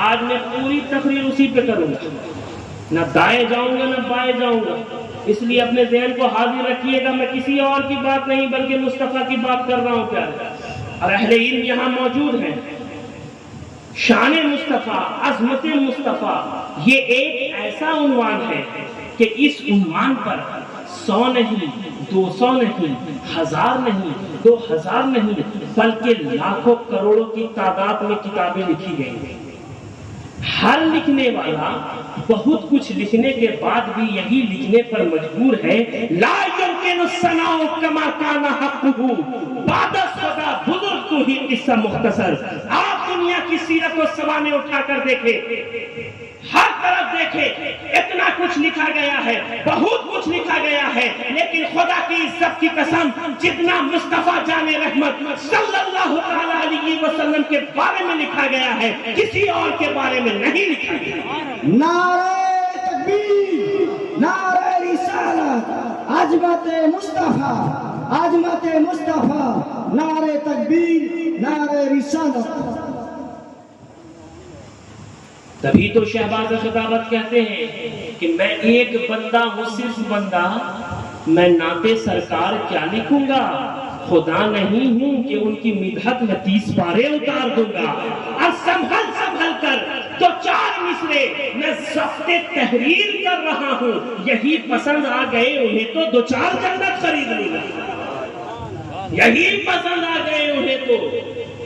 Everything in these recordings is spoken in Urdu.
آج میں پوری تقریر اسی پہ کروں گا، نہ دائیں جاؤں گا نہ بائیں جاؤں گا، اس لیے اپنے ذہن کو حاضر رکھیے گا، میں کسی اور کی بات نہیں بلکہ مصطفیٰ کی بات کر رہا ہوں پیارے، اور اہل علم یہاں موجود ہیں۔ شان مصطفیٰ، عظمت مصطفیٰ، یہ ایک ایسا عنوان ہے کہ اس عنوان پر 100 نہیں، 200 نہیں، 1000 نہیں، 2000 نہیں، بلکہ لاکھوں کروڑوں کی تعداد میں کتابیں لکھی گئی ہیں۔ ہر لکھنے والا بہت کچھ لکھنے کے بعد بھی یہی لکھنے پر مجبور ہے، لا يمكن الثناء كما كان حقه بعد الصدا بزرگ تو ہی قصہ مختصر۔ آپ دنیا کی سیرت و سوانح اٹھا کر دیکھیں، ہر طرف دیکھیں، اتنا کچھ لکھا گیا ہے، بہت کچھ لکھا گیا ہے، لیکن خدا کی عزت کی قسم جتنا مصطفیٰ جان رحمت صلی اللہ تعالی علیہ وسلم کے بارے میں لکھا گیا ہے، کسی اور کے بارے میں نہیں لکھا گیا۔ نعرہ تکبیر، نعرہ رسالت، عظمت مصطفیٰ، عظمت مصطفیٰ، نعرہ تکبیر، نعرہ رسالت۔ تبھی تو شہباز خطابت کہتے ہیں کہ میں ایک بندہ ہوں، صرف بندہ، میں نعت سرکار کیا لکھوں گا، خدا نہیں ہوں کہ ان کی مدحت میں 30 پارے اتار دوں گا۔ اور سنبھل سنبھل کر تو 4 مصرے میں ضبط تحریر کر رہا ہوں، یہی پسند آ گئے انہیں تو 2-4 جنت خرید لوں گا، یہی پسند آ گئے انہیں تو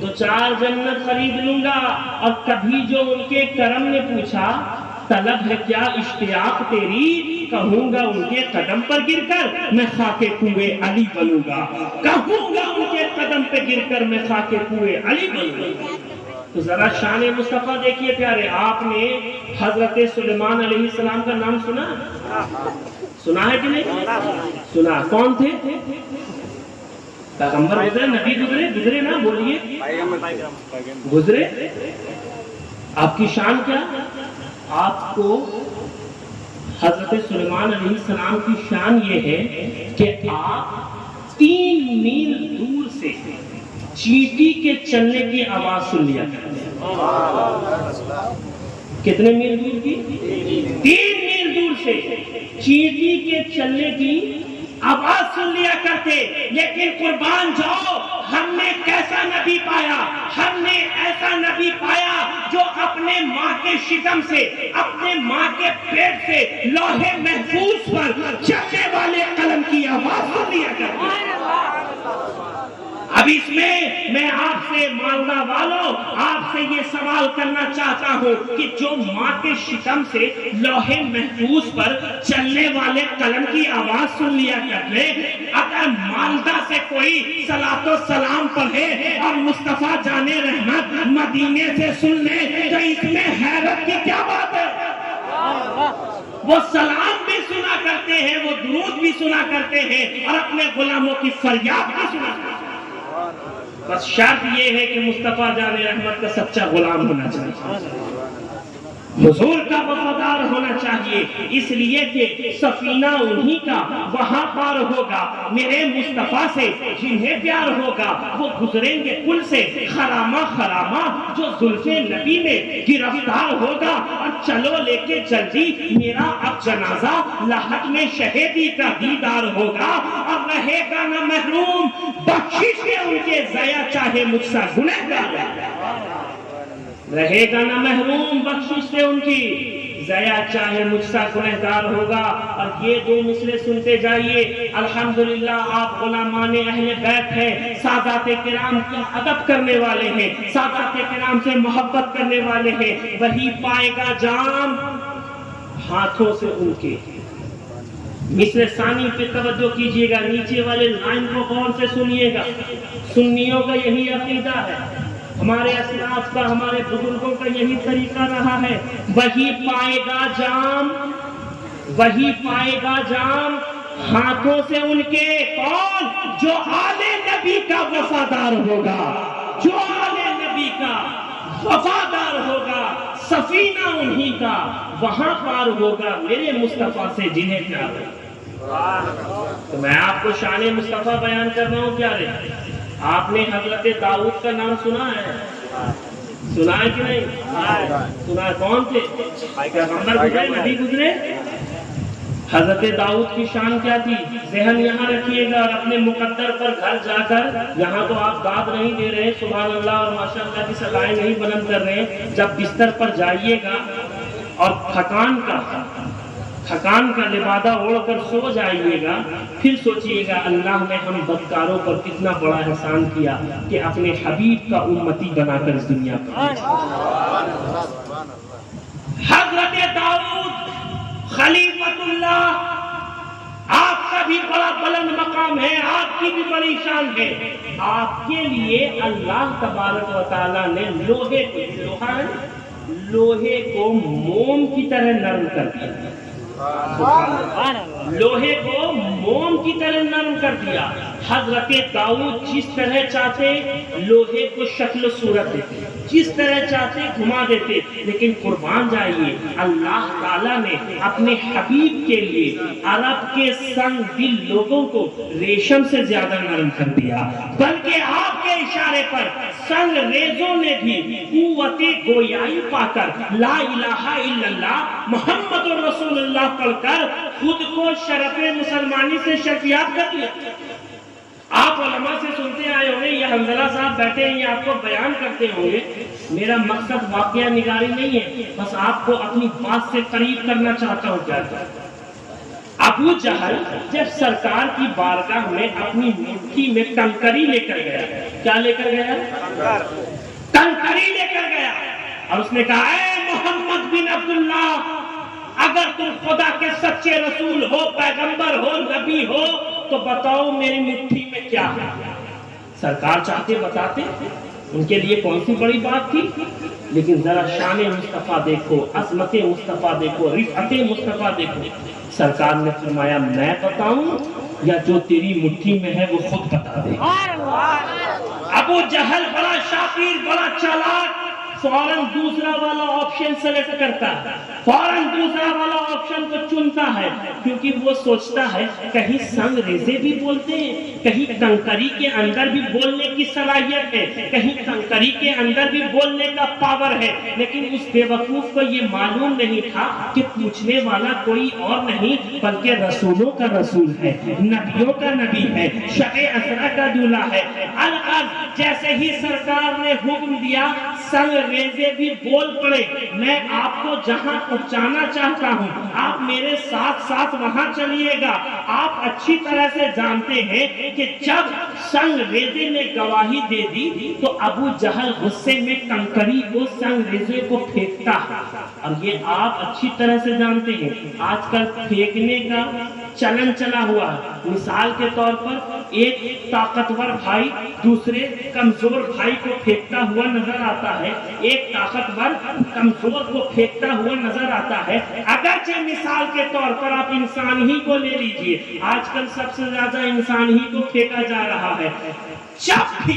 2-4 جنت خرید لوں گا۔ اور کبھی جو ان کے کرم نے پوچھا طلب ہے کیا اشتیاق تیری، کہوں گا ان کے قدم پر گر کر میں خاک کوئے علی بنوں گا، کہوں گا ان کے قدم پہ گر کر میں خاک کوئے علی بنوں گا۔ تو ذرا شان مصطفیٰ دیکھیے پیارے، آپ نے حضرت سلیمان علیہ السلام کا نام سنا ہے کہ نہیں سنا؟ کون تھے؟ پیغمبر گزرے، نبی گزرے نا، بولیے گزرے۔ آپ کی شان کیا؟ آپ کو حضرت سلیمان علیہ السلام کی شان یہ ہے کہ آپ 3 میل دور سے چیٹی کے چلنے کی آواز سن لیا کرتے ہیں۔ کتنے میل دور کی؟ 3 میل دور سے چیٹی کے چلنے کی آواز سن لیا کرتے۔ لیکن قربان جاؤ، ہم نے کیسا نبی پایا، ہم نے ایسا نبی پایا جو اپنے ماں کے شکم سے، اپنے ماں کے پیٹ سے لوح محفوظ پر چلنے والے قلم کی آواز سن لیا کرتے۔ اب اس میں آپ سے مالدہ والوں، آپ سے یہ سوال کرنا چاہتا ہوں کہ جو ماں کے شکم سے لوح محفوظ پر چلنے والے قلم کی آواز سن لیا کرتے، اگر مالدہ سے کوئی صلاۃ و سلام پڑھے اور مصطفیٰ جان رحمت مدینے سے سن لے تو اس میں حیرت کی کیا بات ہے؟ وہ سلام بھی سنا کرتے ہیں، وہ درود بھی سنا کرتے ہیں، اور اپنے غلاموں کی فریاد بھی سنا کرتے ہیں۔ بس شرط یہ ہے کہ مصطفیٰ جان رحمت کا سچا غلام ہونا چاہیے، حضور کا وفادار ہونا چاہیے، اس لیے کہ سفینہ انہی کا وہاں پار ہوگا، میرے مصطفیٰ سے جنہیں پیار ہوگا وہ گزریں گے پل سے خرامہ خرامہ، جو زلف نبی میں گرفتار ہوگا، اور چلو لے کے جلدی میرا اب جنازہ لحد میں شہیدی کا دیدار ہوگا، اور رہے گا نہ محروم بخشش کے ان کے ضیا چاہے مجھ سے گنہگار رہے گا نہ محروم بخشش سے ان کی ضیا چاہے مجھ سے گنہگار ہوگا۔ اور یہ 2 مصرے سنتے جائیے۔ الحمدللہ آپ غلامان اہل بیت ہیں، سادات کرام کا ادب کرنے والے ہیں، سادات کرام سے محبت کرنے والے ہیں، وہی پائے گا جام ہاتھوں سے ان کے۔ مصر ثانی پہ توجہ کیجئے گا، نیچے والے لائن کو غور سے سنیے گا۔ سنیوں کا یہی عقیدہ ہے، ہمارے اسلاف کا، ہمارے بزرگوں کا یہی طریقہ رہا ہے، وہی پائے گا جام، وہی پائے گا جام ہاتھوں سے ان کے، کون؟ جو آل نبی کا وفادار ہوگا، جو آل نبی کا وفادار ہوگا، سفینہ انہی کا وہاں پار ہوگا میرے مصطفیٰ سے جنہیں پیار ہوگا۔ تو میں آپ کو شان مصطفیٰ بیان کر رہا ہوں پیارے۔ آپ نے حضرت داؤد کا نام سنا ہے؟ سنا ہے کہ نہیں؟ سنا ہے؟ کون تھے؟ پیغمبر گزرے، نبی گزرے۔ حضرت داؤد کی شان کیا تھی؟ ذہن یہاں رکھیے گا اور اپنے مقدر پر گھر جا کر، یہاں تو آپ داد نہیں دے رہے، سبحان اللہ اور ماشاء اللہ کی صدائیں نہیں بلند کر رہے، جب بستر پر جائیے گا اور تھکان کا لبادہ اوڑھ کر سو جائیے گا، پھر سوچئے گا اللہ نے ہم بدکاروں پر کتنا بڑا احسان کیا کہ اپنے حبیب کا امتی بنا کر اس دنیا پر۔ حضرت داؤد خلیفۃ اللہ، آپ کا بھی بڑا بلند مقام ہے، آپ کی بھی بڑی شان ہے۔ آپ کے لیے اللہ تبارک و تعالیٰ نے لوہے کو موم کی طرح نرم کر دیا، لوہے کو موم کی طرح نرم کر دیا۔ حضرت داؤد جس طرح چاہتے لوہے کو شکل و صورت دیتے، جس طرح چاہتے گھما دیتے، لیکن قربان جائیے اللہ تعالیٰ نے اپنے حبیب کے لیے عرب کے سنگ دل لوگوں کو ریشم سے زیادہ نرم کر دیا، بلکہ آپ کے اشارے پر سنگ ریزوں نے بھی قوت گویائی پا کر لا الہ الا اللہ محمد رسول اللہ پڑھ کر خود کو شرف مسلمانی سے شرفیاب کر دیا۔ آپ علماء سے سنتے آئے ہوں گے، یہ حنظلہ صاحب بیٹھے ہیں، یہ آپ کو بیان کرتے ہوں گے۔ میرا مقصد واقعہ نگاری نہیں ہے، بس آپ کو اپنی بات سے قریب کرنا چاہتا ہوں۔ کیا ابو جہل جب سرکار کی بارگاہ میں اپنی مٹھی میں کنکری لے کر گیا، کیا لے کر گیا؟ کنکری لے کر گیا، اور اس نے کہا اے محمد بن عبداللہ، اگر تم خدا کے سچے رسول ہو، پیغمبر ہو، نبی ہو، تو بتاؤ میری مٹھی میں کیا ہے۔ سرکار چاہتے بتاتے، ان کے لیے کون سی بڑی بات تھی، لیکن ذرا شان مصطفیٰ دیکھو، عظمت مصطفیٰ دیکھو، رفعت مصطفیٰ دیکھو۔ سرکار نے فرمایا میں بتاؤں یا جو تیری مٹھی میں ہے وہ خود بتا دے۔ ابو جہل بڑا شاطر، بڑا چالاک، فوراً دوسرا والا آپشن سلیکٹ کرتا ہے، فوراً دوسرا والا آپشن کو چنتا ہے، کیونکہ وہ سوچتا ہے کہیں سنگ ریزے بھی بولتے ہیں، کہیں کنکری کے اندر بھی بولنے کی صلاحیت ہے، کہیں کنکری کے اندر بھی بولنے کا پاور ہے۔ لیکن اس بے وقوف کو یہ معلوم نہیں تھا کہ پوچھنے والا کوئی اور نہیں بلکہ رسولوں کا رسول ہے، نبیوں کا نبی ہے، شفیع اسرا کا دولہ ہے۔ الغرض جیسے ہی سرکار نے حکم دیا سنگ ریزے بھی بول پڑے، میں آپ کو جہاں پہنچانا چاہتا ہوں آپ میرے ساتھ ساتھ وہاں چلیے گا۔ آپ اچھی طرح سے جانتے ہیں کہ جب سنگ ریزے نے گواہی دے دی تو ابو جہل غصے میں کنکری کو سنگ ریزے کو پھینکتا ہے، اور یہ آپ اچھی طرح سے جانتے ہیں آج کل پھینکنے کا چلن چلا ہوا ہے۔ مثال کے طور پر ایک طاقتور بھائی دوسرے کمزور بھائی کو پھینکتا ہوا نظر آتا ہے، ایک طاقتور کمزور کو پھینکتا ہوا نظر آتا ہے۔ اگرچہ مثال کے طور پر آپ انسان ہی کو لے لیجئے، آج کل سب سے زیادہ انسان ہی کو پھینکا جا رہا ہے۔ جب بھی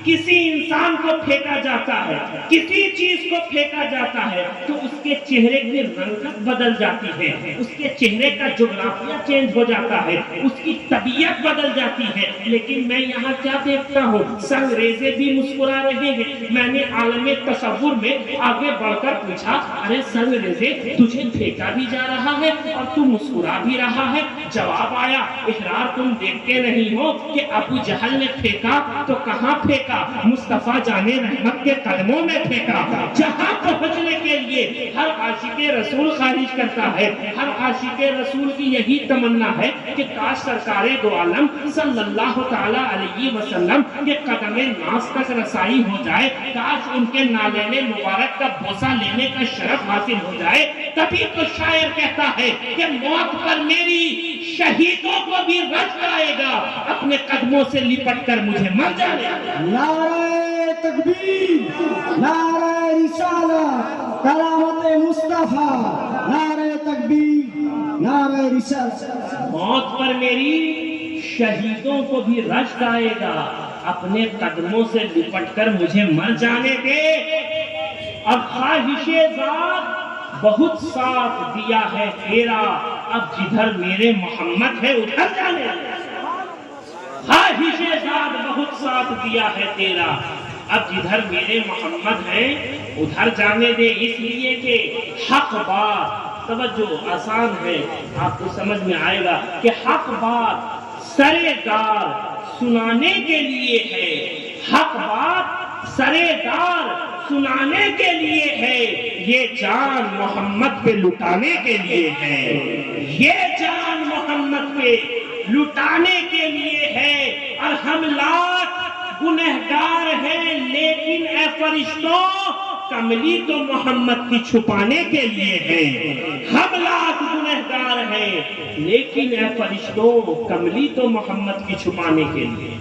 کسی انسان کو پھینکا جاتا ہے، کسی چیز کو پھینکا جاتا ہے، تو اس کے چہرے کی رنگت بدل جاتی ہے، اس کے چہرے کا جغرافیہ چینج ہو جاتا ہے، اس کی طبیعت بدل جاتی ہے۔ لیکن میں یہاں کیا دیکھتا ہوں، سنگ ریزے بھی مسکرا رہے ہیں۔ میں نے عالم تصور میں آگے بڑھ کر پوچھا ارے سنگ ریزے تجھے پھینکا بھی جا رہا ہے اور تو مسکرا بھی رہا ہے؟ جواب آیا احرار تم دیکھتے نہیں ہو کہ ابو جہل نے پھینکا تو کہاں پھینکا؟ مصطفیٰ جانے رحمت کے قدموں میں پھینکا، جہاں پہنچنے کے لیے ہر عاشق رسول خواہش کرتا ہے۔ ہر عاشق رسول کی یہی تمنا ہے کہ کاش سرکار دو عالم صلی اللہ تعالی علیہ وسلم کے قدم ناز تک رسائی ہو جائے، کاش ان کے نالین مبارک کا بوسہ لینے کا شرف حاصل ہو جائے۔ تبھی تو شاعر کہتا ہے کہ موت پر میری شہیدوں کو بھی رشک آئے گا، اپنے قدموں سے لپٹ کر مجھے مر جانے۔ نعرہ تکبیر، نعرہ رسالت، کرامت مصطفیٰ، نعرہ تکبیر، نعرہ رسالت۔ موت پر میری شہیدوں کو بھی رشک آئے گا، اپنے قدموں سے لپٹ کر مجھے مر جانے دے۔ اور خواہش ذات بہت ساتھ دیا ہے تیرا، اب جدھر میرے محمد ہے ادھر جانے دے۔ خواہش ذات بہت ساتھ دیا ہے تیرا، اب جدھر میرے محمد ہیں ادھر جانے دے، اس لیے کہ حق بات، توجہ آسان ہے، آپ کو سمجھ میں آئے گا کہ حق بات سرے دار سنانے کے لیے ہے، حق بات سرے دار سنانے کے لیے ہے، یہ جان محمد پہ لٹانے کے لیے ہے، یہ جان محمد پہ لٹانے کے لیے ہے، اور ہم لاکھ گنہگار ہیں لیکن اے فرشتوں کملی تو محمد کی چھپانے کے لیے ہے، ہم لاکھ گنہگار ہیں لیکن اے فرشتوں کملی تو محمد کی چھپانے کے لیے